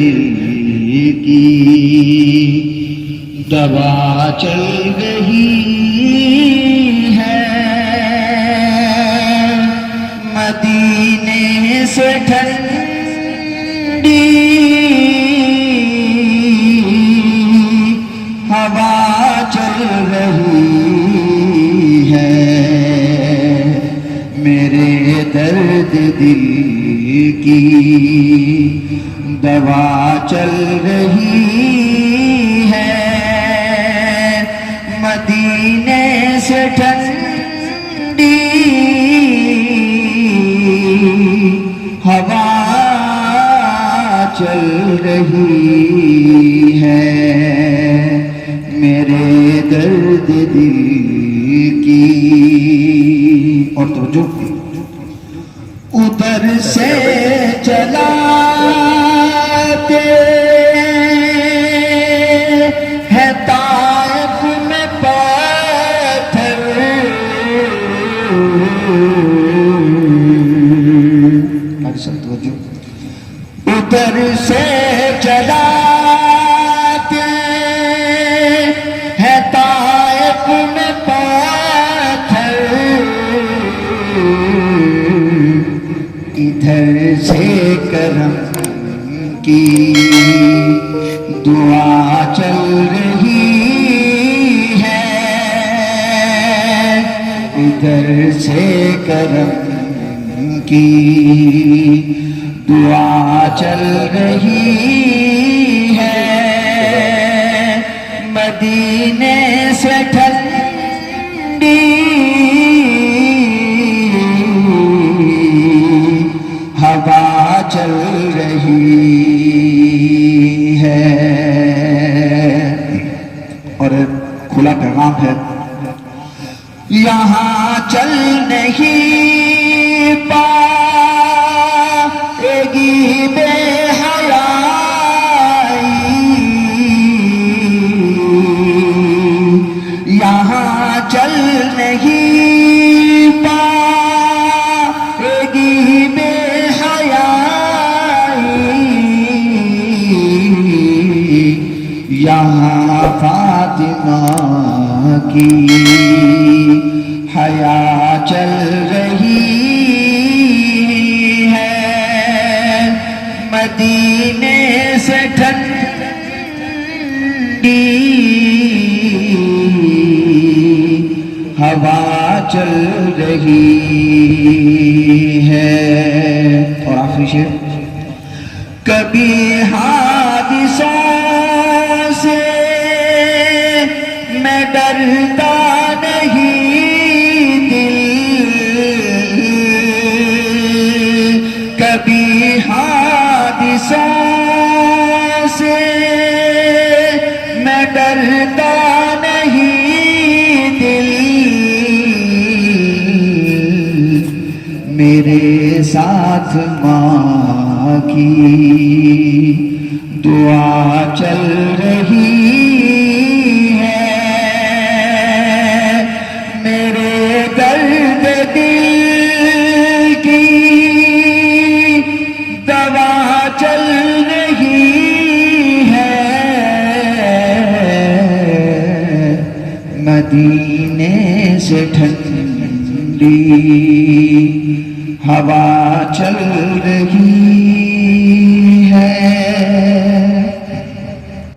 दिल की दवा चल रही है। मदीने से ठंडी हवा चल रही है। मेरे दर्द दिल की दवा चल रही है। मदीने से ठंडी हवा चल रही है। मेरे दर्द दिल की। और तवज्जो, उधर से चलाते हैं ताइफ में पत्थर। उधर से चलाते हैं ताइफ में पत्थर। इधर से करम की दुआ चल रही है। इधर से करम की दुआ चल रही है। मदीने से ठंडी हवा चल रही है। और खुला पैगाम है, यहाँ चल नहीं पाएगी बेहयाई। यहाँ चल नहीं पाएगी यहाँ फातिमा की हया चल रही है। मदीने से ठंडी हवा चल रही है। और आखिरी शेर, कभी हादिसों से मैं डरता नहीं दिल। कभी हादिसों से मैं डरता नहीं दिल। मेरे साथ माँ की दुआ चल रही है। मेरे दर्द दिल की दवा चल रही है। मदीने से ठंडी हवा चल रही